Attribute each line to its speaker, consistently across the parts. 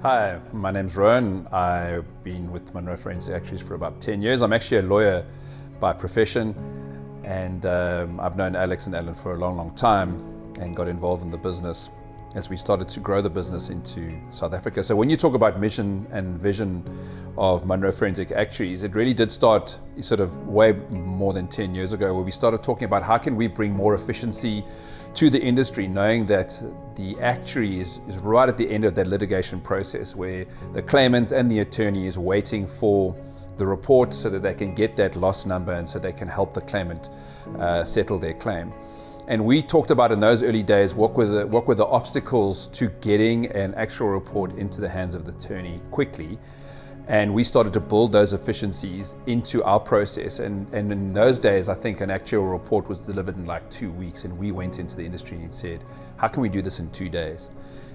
Speaker 1: Hi, my name's Rowan. I've been with Munro Forensic Actuaries for about 10 years. I'm actually a lawyer by profession, and I've known Alex and Alan for a long time and got involved in the business as we started to grow the business into South Africa. So when you talk about mission and vision of Munro Forensic Actuaries, it really did start sort of way more than 10 years ago, where we started talking about how can we bring more efficiency to the industry, knowing that the actuary is right at the end of that litigation process where the claimant and the attorney is waiting for the report so that they can get that loss number and so they can help the claimant settle their claim. And we talked about in those early days what were the obstacles to getting an actual report into the hands of the attorney quickly. And we started to build those efficiencies into our process. And in those days, I think an actual report was delivered in like 2 weeks. And we went into the industry and said, how can we do this in 2 days?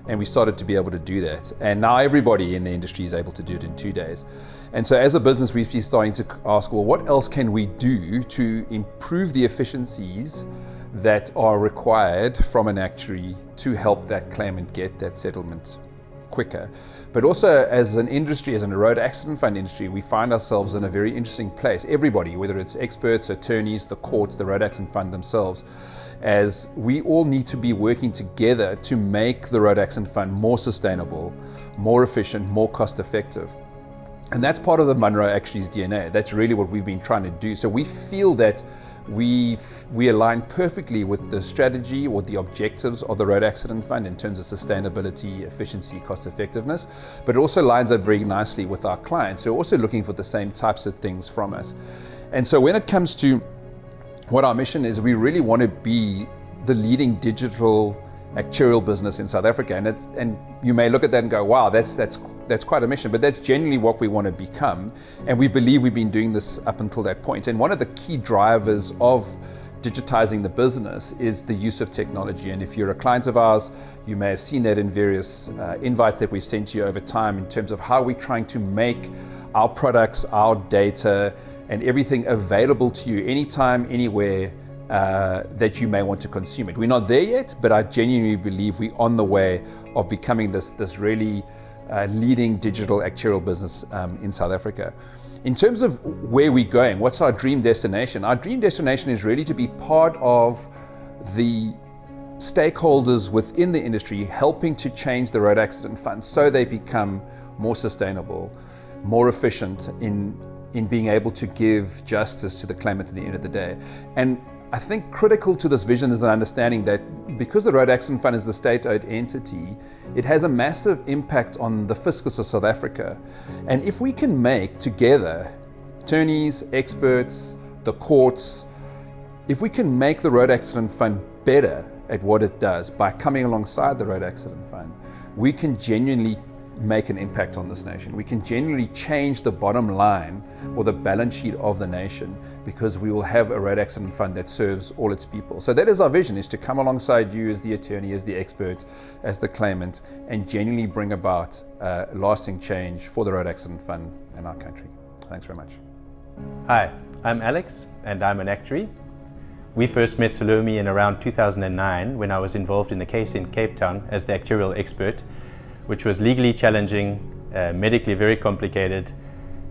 Speaker 1: And we started to be able to do that. And now everybody in the industry is able to do it in 2 days. And so as a business, we've been starting to ask, well, what else can we do to improve the efficiencies that are required from an actuary to help that claimant get that settlement quicker? But also as an industry, as in a road accident fund industry, we find ourselves in a very interesting place. Everybody, whether it's experts, attorneys, the courts, the road accident fund themselves, as we all need to be working together to make the road accident fund more sustainable, more efficient, more cost effective. And that's part of the Munro Actuaries DNA. That's really what we've been trying to do. So we feel that we align perfectly with the strategy or the objectives of the Road Accident Fund in terms of sustainability, efficiency, cost effectiveness, but it also lines up very nicely with our clients who are also looking for the same types of things from us. And so when it comes to what our mission is, we really want to be the leading digital actuarial business in South Africa. And you may look at that and go, wow, that's quite a mission, but that's genuinely what we want to become. And we believe we've been doing this up until that point. And one of the key drivers of digitizing the business is the use of technology. And if you're a client of ours, you may have seen that in various invites that we've sent to you over time in terms of how we're trying to make our products, our data, and everything available to you anytime, anywhere, that you may want to consume it. We're not there yet, but I genuinely believe we're on the way of becoming this really leading digital actuarial business in South Africa. In terms of where we're going, what's our dream destination? Our dream destination is really to be part of the stakeholders within the industry helping to change the road accident fund so they become more sustainable, more efficient in being able to give justice to the claimant at the end of the day. And I think critical to this vision is an understanding that because the Road Accident Fund is the state-owned entity, it has a massive impact on the fiscus of South Africa. And if we can make together, attorneys, experts, the courts, if we can make the Road Accident Fund better at what it does by coming alongside the Road Accident Fund, we can genuinely make an impact on this nation. We can genuinely change the bottom line or the balance sheet of the nation because we will have a road accident fund that serves all its people. So that is our vision, is to come alongside you as the attorney, as the expert, as the claimant, and genuinely bring about lasting change for the road accident fund in our country. Thanks very much.
Speaker 2: Hi, I'm Alex and I'm an actuary. We first met Salomé in around 2009 when I was involved in a case in Cape Town as the actuarial expert, which was legally challenging, medically very complicated,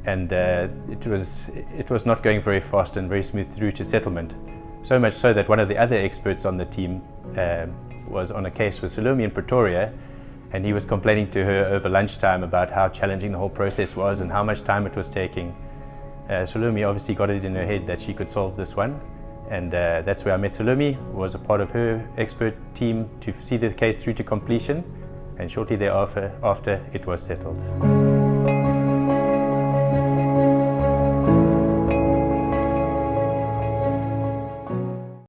Speaker 2: and it was not going very fast and very smooth through to settlement. So much so that one of the other experts on the team was on a case with Salomé in Pretoria, and he was complaining to her over lunchtime about how challenging the whole process was and how much time it was taking. Salomé obviously got it in her head that she could solve this one, and that's where I met Salomé, was a part of her expert team to see the case through to completion. And shortly thereafter, it was settled.